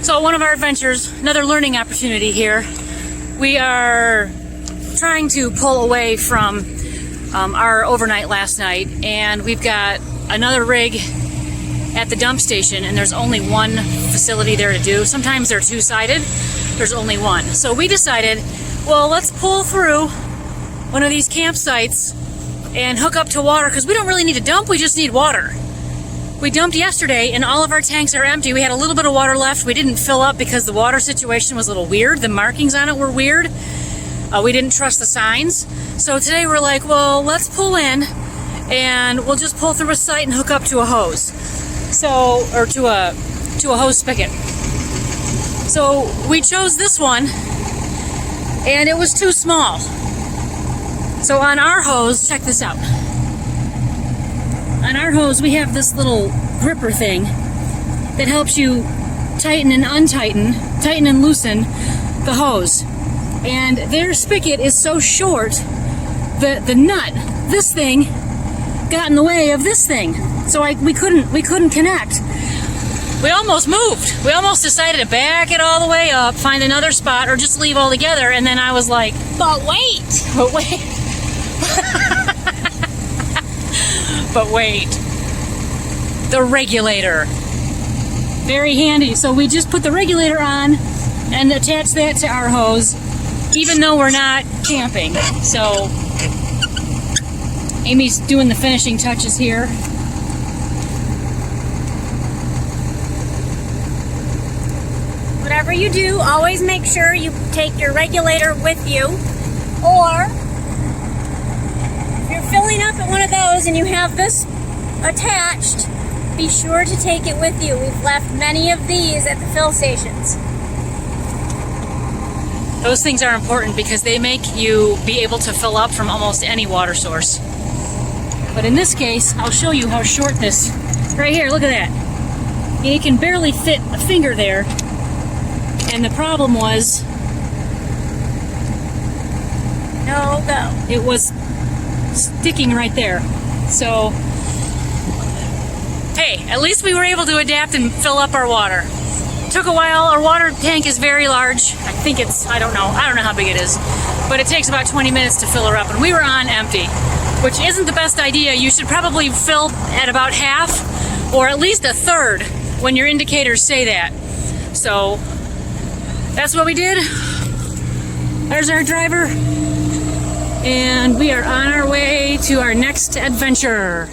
So one of our adventures, another learning opportunity here. We are trying to pull away from our overnight last night, and we've got another rig at the dump station, and there's only one facility there to do. Sometimes they're two-sided, there's only one. So we decided, well, let's pull through one of these campsites and hook up to water, because we don't really need to dump, we just need water. We dumped yesterday and all of our tanks are empty. We had a little bit of water left. We didn't fill up because the water situation was a little weird. The markings on it were weird. We didn't trust the signs. So today we're like, well, let's pull in and we'll just pull through a site and hook up to a hose. Or to a hose spigot. So we chose this one and it was too small. So on our hose, check this out. On our hose, we have this little gripper thing that helps you tighten and tighten and loosen the hose. And their spigot is so short that the nut, this thing, got in the way of this thing. So we couldn't connect. We almost moved. We almost decided to back it all the way up, find another spot, or just leave altogether. And then I was like, but wait. But wait, the regulator, very handy. So we just put the regulator on and attach that to our hose, even though we're not camping. So Amy's doing the finishing touches here. Whatever you do, always make sure you take your regulator with you, or filling up at one of those and you have this attached, be sure to take it with you. We've left many of these at the fill stations. Those things are important because they make you be able to fill up from almost any water source. But in this case, I'll show you how short this, right here, look at that. It can barely fit a finger there. And the problem was, no go. It was sticking right there. So, hey, at least we were able to adapt and fill up our water. Took a while. Our water tank is very large. I think it's, I don't know how big it is, but it takes about 20 minutes to fill her up, and we were on empty, which isn't the best idea. You should probably fill at about half or at least a third when your indicators say that. So that's what we did. There's our driver. And we are on our way to our next adventure.